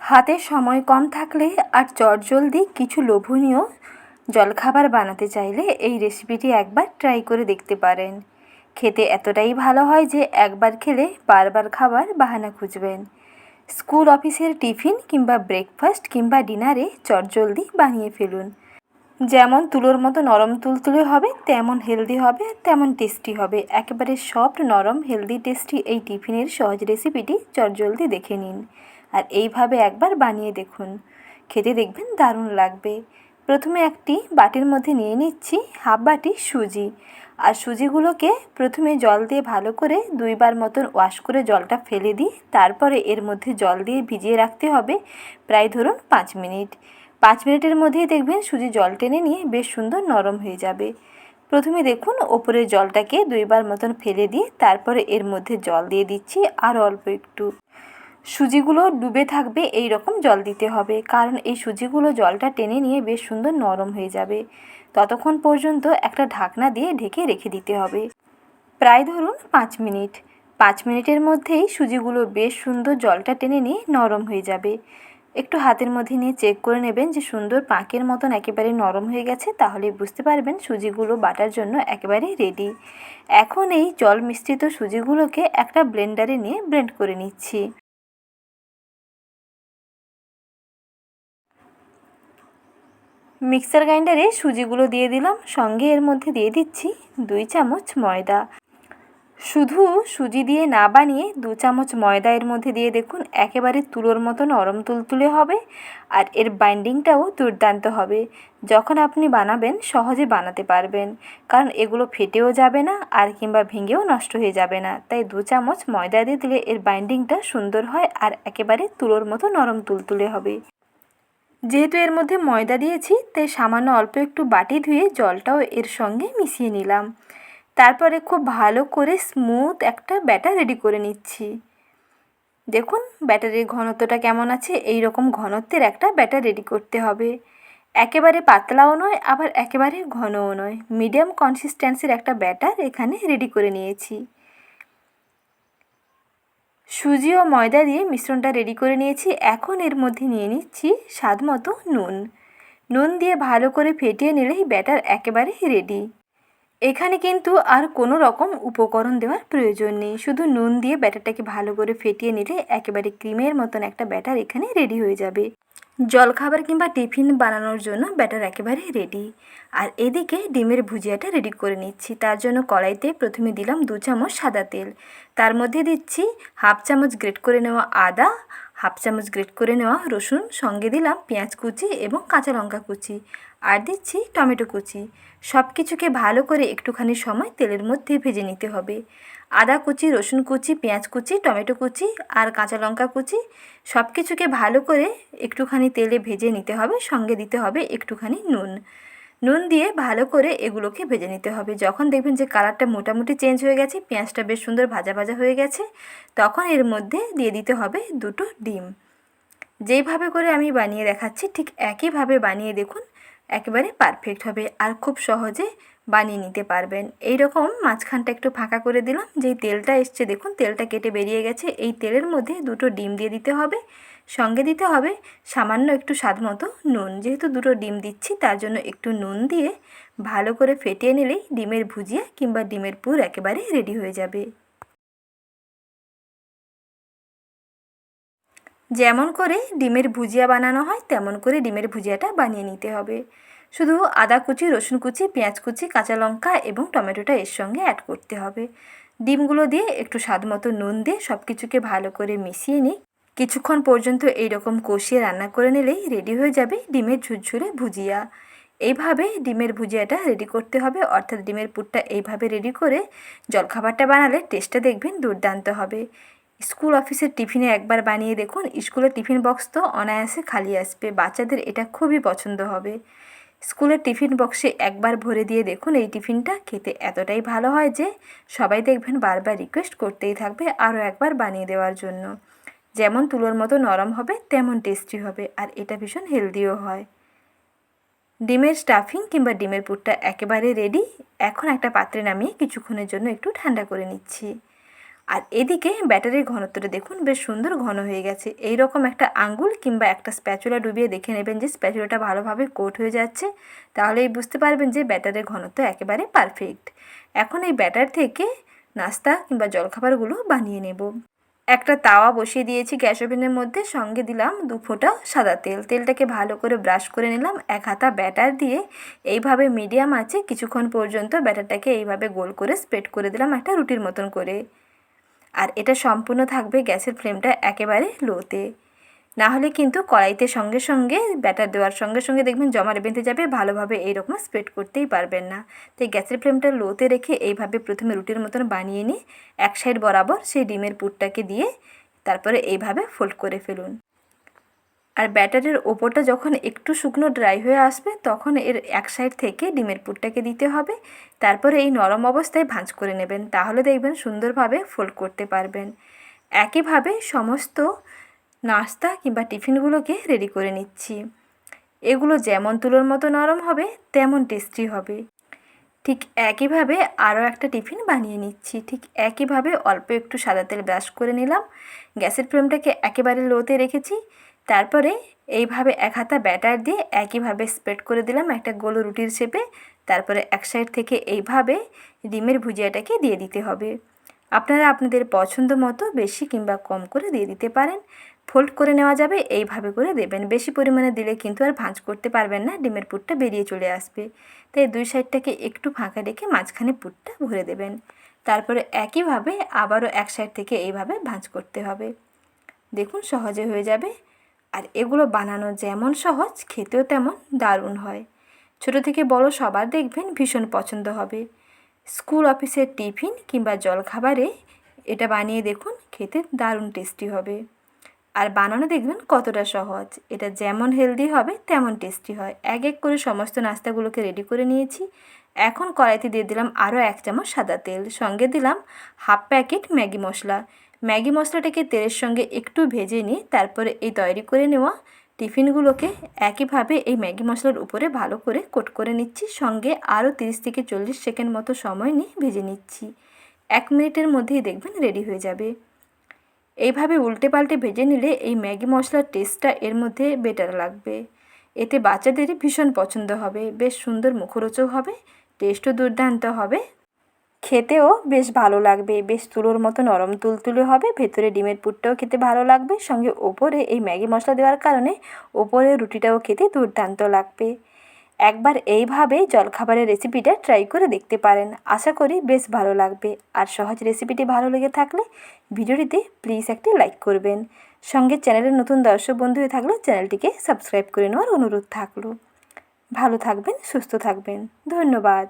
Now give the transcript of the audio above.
হাতে সময় কম থাকলে আর চটজলদি কিছু লোভনীয় জলখাবার বানাতে চাইলে এই রেসিপিটি একবার ট্রাই করে দেখতে পারেন। খেতে এতটাই ভালো হয় যে একবার খেলে বারবার খাবার বাহানা খুঁজবেন। স্কুল অফিসের টিফিন কিংবা ব্রেকফাস্ট কিংবা ডিনারে চটজলদি বানিয়ে ফেলুন। যেমন তুলোর মতো নরম তুলতুলে হবে, তেমন হেলদি হবে, তেমন টেস্টি হবে। একেবারে সফট, নরম, হেলদি, টেস্টি এই টিফিনের সহজ রেসিপিটি চটজলদি দেখে নিন আর এইভাবে একবার বানিয়ে দেখুন। খেতে দেখবেন দারুণ লাগবে। প্রথমে একটি বাটির মধ্যে নিয়ে নিচ্ছি হাফ বাটি সুজি। আর সুজিগুলোকে প্রথমে জল দিয়ে ভালো করে 2 বার মতন ওয়াশ করে জলটা ফেলে দিই। তারপরে এর মধ্যে জল দিয়ে ভিজিয়ে রাখতে হবে প্রায় ধরুন 5 মিনিট। 5 মিনিটের মধ্যেই দেখবেন সুজি জল টেনে নিয়ে বেশ সুন্দর নরম হয়ে যাবে। প্রথমে দেখুন ওপরের জলটাকে 2 বার মতন ফেলে দিয়ে তারপরে এর মধ্যে জল দিয়ে দিচ্ছি আর অল্প একটু। সুজিগুলো ডুবে থাকবে এই রকম জল দিতে হবে, কারণ এই সুজিগুলো জলটা টেনে নিয়ে বেশ সুন্দর নরম হয়ে যাবে। ততক্ষণ পর্যন্ত একটা ঢাকনা দিয়ে ঢেকে রেখে দিতে হবে প্রায় ধরুন 5 মিনিট। 5 মিনিটের মধ্যেই সুজিগুলো বেশ সুন্দর জলটা টেনে নিয়ে নরম হয়ে যাবে। একটু হাতের মধ্যে নিয়ে চেক করে নেবেন যে সুন্দর পাঁকের মতন একেবারে নরম হয়ে গেছে, তাহলে বুঝতে পারবেন সুজিগুলো বাটার জন্য একেবারে রেডি। এখন এই জল মিশ্রিত সুজিগুলোকে একটা ব্লেন্ডারে নিয়ে ব্লেন্ড করে নিচ্ছি। মিক্সার গ্রাইন্ডারে সুজিগুলো দিয়ে দিলাম, সঙ্গে এর মধ্যে দিয়ে দিচ্ছি 2 চামচ ময়দা। শুধু সুজি দিয়ে না বানিয়ে 2 চামচ ময়দা এর মধ্যে দিয়ে দেখুন, একেবারে তুলোর মতো নরম তুলতুলে হবে আর এর বাইন্ডিংটাও দুর্দান্ত হবে। যখন আপনি বানাবেন সহজে বানাতে পারবেন, কারণ এগুলো ফেটেও যাবে না আর কিংবা ভেঙেও নষ্ট হয়ে যাবে না। তাই 2 চামচ ময়দা দিয়ে দিলে এর বাইন্ডিংটা সুন্দর হয় আর একেবারে তুলোর মতো নরম তুলতুলে হবে। যেহেতু এর মধ্যে ময়দা দিয়েছি তাই সামান্য অল্প একটু বাটি ধুয়ে জলটাও এর সঙ্গে মিশিয়ে নিলাম। তারপরে খুব ভালো করে স্মুথ একটা ব্যাটার রেডি করে নিচ্ছি। দেখুন ব্যাটারের ঘনত্বটা কেমন আছে, এই রকম ঘনত্বের একটা ব্যাটার রেডি করতে হবে। একেবারে পাতলাও নয় আবার একেবারে ঘনও নয়, মিডিয়াম কনসিস্টেন্সির একটা ব্যাটার এখানে রেডি করে নিয়েছি। সুজি ও ময়দা দিয়ে মিশ্রণটা রেডি করে নিয়েছি। এখন এর মধ্যে নিয়ে নিচ্ছি স্বাদ মতো নুন। নুন দিয়ে ভালো করে ফেটিয়ে নিলেই ব্যাটার একেবারে রেডি। এখানে কিন্তু আর কোনো রকম উপকরণ দেওয়ার প্রয়োজন নেই, শুধু নুন দিয়ে ব্যাটারটাকে ভালো করে ফেটিয়ে নিলে একেবারে ক্রিমের মতন একটা ব্যাটার এখানে রেডি হয়ে যাবে। জলখাবার কিংবা টিফিন বানানোর জন্য ব্যাটার একেবারে রেডি। আর এদিকে ডিমের ভুজিয়াটা রেডি করে নিচ্ছি। তার জন্য কড়াইতে প্রথমে দিলাম 2 চামচ সাদা তেল, তার মধ্যে দিচ্ছি হাফ চামচ গ্রেট করে নেওয়া আদা, হাফ চামচ গ্রেট করে নেওয়া রসুন, সঙ্গে দিলাম পেঁয়াজ কুচি এবং কাঁচা লঙ্কা কুচি, আর দিচ্ছি টমেটো কুচি। সব কিছুকে ভালো করে একটুখানি সময় তেলের মধ্যে ভেজে নিতে হবে। আদা কুচি, রসুন কুচি, পেঁয়াজ কুচি, টমেটো কুচি আর কাঁচা লঙ্কা কুচি সব কিছুকে ভালো করে একটুখানি তেলে ভেজে নিতে হবে। সঙ্গে দিতে হবে একটুখানি নুন। নুন দিয়ে ভালো করে এগুলোকে ভেজে নিতে হবে। যখন দেখবেন যে কালারটা মোটামুটি চেঞ্জ হয়ে গেছে, পেঁয়াজটা বেশ সুন্দর ভাজা ভাজা হয়ে গেছে, তখন এর মধ্যে দিয়ে দিতে হবে 2টো ডিম। যেইভাবে করে আমি বানিয়ে দেখাচ্ছি ঠিক একইভাবে বানিয়ে দেখুন, একেবারে পারফেক্ট হবে আর খুব সহজে বানিয়ে নিতে পারবেন। এই রকম মাঝখানটা একটু ফাঁকা করে দিলাম, যেই তেলটা এসছে দেখুন তেলটা কেটে বেরিয়ে গেছে। এই তেলের মধ্যে 2টো ডিম দিয়ে দিতে হবে, সঙ্গে দিতে হবে সামান্য একটু স্বাদ মতো নুন। যেহেতু 2টো ডিম দিচ্ছি তার জন্য একটু নুন দিয়ে ভালো করে ফেটিয়ে নিলেই ডিমের ভুজিয়া কিংবা ডিমের পুর একেবারে রেডি হয়ে যাবে। যেমন করে ডিমের ভুজিয়া বানানো হয় তেমন করে ডিমের ভুজিয়াটা বানিয়ে নিতে হবে। শুধু আদা কুচি, রসুন কুচি, পেঁয়াজ কুচি, কাঁচা লঙ্কা এবং টমেটোটা এর সঙ্গে অ্যাড করতে হবে। ডিমগুলো দিয়ে একটু স্বাদ মতো নুন দিয়ে সব কিছুকে ভালো করে মিশিয়ে নিই। কিছুক্ষণ পর্যন্ত এই রকম কষিয়ে রান্না করে নিলেই রেডি হয়ে যাবে ডিমের ঝুরঝুরে ভুজিয়া। এইভাবে ডিমের ভুজিয়াটা রেডি করতে হবে, অর্থাৎ ডিমের পুরটা এইভাবে রেডি করে জলখাবারটা বানালে টেস্টটা দেখবেন দুর্দান্ত হবে। স্কুল অফিসের টিফিনে একবার বানিয়ে দেখুন, স্কুলের টিফিন বক্স তো অনায়াসে খালি আসবে, বাচ্চাদের এটা খুবই পছন্দ হবে। স্কুলের টিফিন বক্সে একবার ভরে দিয়ে দেখুন, এই টিফিনটা খেতে এতটাই ভালো হয় যে সবাই দেখবেন বারবার রিকোয়েস্ট করতেই থাকবে আরও একবার বানিয়ে দেওয়ার জন্য। যেমন তুলোর মতো নরম হবে তেমন টেস্টি হবে আর এটা ভীষণ হেলদিও হয়। ডিমের স্টাফিং কিংবা ডিমের পুরটা একেবারে রেডি। এখন একটা পাত্রে নামিয়ে কিছুক্ষণের জন্য একটু ঠান্ডা করে নিচ্ছি। আর এদিকে ব্যাটারের ঘনত্বটা দেখুন বেশ সুন্দর ঘন হয়ে গেছে। এই রকম একটা আঙ্গুল কিংবা একটা স্প্যাচুলা ডুবিয়ে দেখে নেবেন যে স্প্যাচুলাটা ভালোভাবে কোট হয়ে যাচ্ছে, তাহলেই বুঝতে পারবেন যে ব্যাটারের ঘনত্ব একেবারে পারফেক্ট। এখন এই ব্যাটার থেকে নাস্তা কিংবা জলখাবারগুলো বানিয়ে নেব। একটা তাওয়া বসিয়ে দিয়েছি গ্যাস ওভেনের মধ্যে, সঙ্গে দিলাম 2 ফোঁটা সাদা তেল। তেলটাকে ভালো করে ব্রাশ করে নিলাম। 1 হাতা ব্যাটার দিয়ে এইভাবে মিডিয়াম আঁচে কিছুক্ষণ পর্যন্ত ব্যাটারটাকে এইভাবে গোল করে স্প্রেড করে দিলাম একটা রুটির মতন করে। আর এটা সম্পূর্ণ থাকবে গ্যাসের ফ্লেমটা একেবারে লোতে, না হলে কিন্তু কড়াইতে সঙ্গে সঙ্গে ব্যাটার দেওয়ার সঙ্গে সঙ্গে দেখবেন জমাট বেঁধে যাবে, ভালোভাবে এইরকম স্প্রেড করতেই পারবেন না। তাই গ্যাসের ফ্লেমটা লোতে রেখে এইভাবে প্রথমে রুটির মতন বানিয়ে নিয়ে এক সাইড বরাবর সেই ডিমের পুরটাকে দিয়ে তারপরে এইভাবে ফোল্ড করে ফেলুন। আর ব্যাটারের ওপরটা যখন একটু শুকনো ড্রাই হয়ে আসবে তখন এর এক সাইড থেকে ডিমের পুরটাকে দিতে হবে, তারপরে এই নরম অবস্থায় ভাঁজ করে নেবেন, তাহলে দেখবেন সুন্দরভাবে ফোল্ড করতে পারবেন। একইভাবে সমস্ত নাস্তা কিংবা টিফিনগুলোকে রেডি করে নিচ্ছি। এগুলো যেমন তুলোর মতো নরম হবে তেমন টেস্টি হবে। ঠিক একইভাবে আরও একটা টিফিন বানিয়ে নিচ্ছি। ঠিক একইভাবে অল্প একটু সাদা তেল ব্রাশ করে নিলাম, গ্যাসের ফ্লেমটাকে একেবারে লোতে রেখেছি, তারপরে এইভাবে 1 হাতা ব্যাটার দিয়ে একইভাবে স্প্রেড করে দিলাম একটা গোল রুটির শেপে। তারপরে এক সাইড থেকে এইভাবে ডিমের ভুজিয়াটাকে দিয়ে দিতে হবে। আপনারা আপনাদের পছন্দ মতো বেশি কিংবা কম করে দিয়ে দিতে পারেন। ফোল্ড করে নেওয়া যাবে, এইভাবে করে দেবেন। বেশি পরিমাণে দিলে কিন্তু আর ভাঁজ করতে পারবেন না, ডিমের পুরটা বেরিয়ে চলে আসবে। তাই 2 সাইডটাকে একটু ফাঁকা রেখে মাঝখানে পুরটা ভরে দেবেন। তারপরে একইভাবে আবারও এক সাইড থেকে এইভাবে ভাঁজ করতে হবে। দেখুন সহজে হয়ে যাবে। আর এগুলো বানানো যেমন সহজ, খেতেও তেমন দারুণ হয়। ছোট থেকে বড় সবার দেখবেন ভীষণ পছন্দ হবে। স্কুল অফিসের টিফিন কিংবা জলখাবারে এটা বানিয়ে দেখুন, খেতে দারুণ টেস্টি হবে। আর বানানো দেখবেন কতটা সহজ। এটা যেমন হেলদি হবে তেমন টেস্টি হয়। এক এক করে সমস্ত নাস্তাগুলোকে রেডি করে নিয়েছি। এখন কড়াইতে দিয়ে দিলাম আরও 1 চামচ সাদা তেল, সঙ্গে দিলাম হাফ প্যাকেট ম্যাগি মশলা। ম্যাগি মশলাটাকে তেলের সঙ্গে একটু ভেজে নিয়ে তারপরে এই তৈরি করে নেওয়া টিফিনগুলোকে একইভাবে এই ম্যাগি মশলার উপরে ভালো করে কোট করে নিচ্ছি। সঙ্গে আরও 30 থেকে 40 সেকেন্ড মতো সময় নিয়ে ভেজে নিচ্ছি। 1 মিনিটের মধ্যেই দেখবেন রেডি হয়ে যাবে। এইভাবে উল্টে পাল্টে ভেজে নিলে এই ম্যাগি মশলার টেস্টটা এর মধ্যে বেটার লাগবে। এতে বাচ্চাদের ভীষণ পছন্দ হবে, বেশ সুন্দর মুখরোচক হবে, টেস্টও দুর্দান্ত হবে, খেতেও বেশ ভালো লাগবে। বেশ তুলোর মতো নরম তুলতুলে হবে, ভেতরে ডিমের পুরটাও খেতে ভালো লাগবে, সঙ্গে ওপরে এই ম্যাগি মশলা দেওয়ার কারণে ওপরে রুটিটাও খেতে দুর্দান্ত লাগবে। একবার এইভাবে জলখাবারের রেসিপিটা ট্রাই করে দেখতে পারেন, আশা করি বেশ ভালো লাগবে। আর সহজ রেসিপিটি ভালো লেগে থাকলে ভিডিওটিতে প্লিজ একটি লাইক করবেন। সঙ্গে চ্যানেলের নতুন দর্শক বন্ধু হয়ে থাকলে চ্যানেলটিকে সাবস্ক্রাইব করে নেওয়ার অনুরোধ থাকলো। ভালো থাকবেন, সুস্থ থাকবেন, ধন্যবাদ।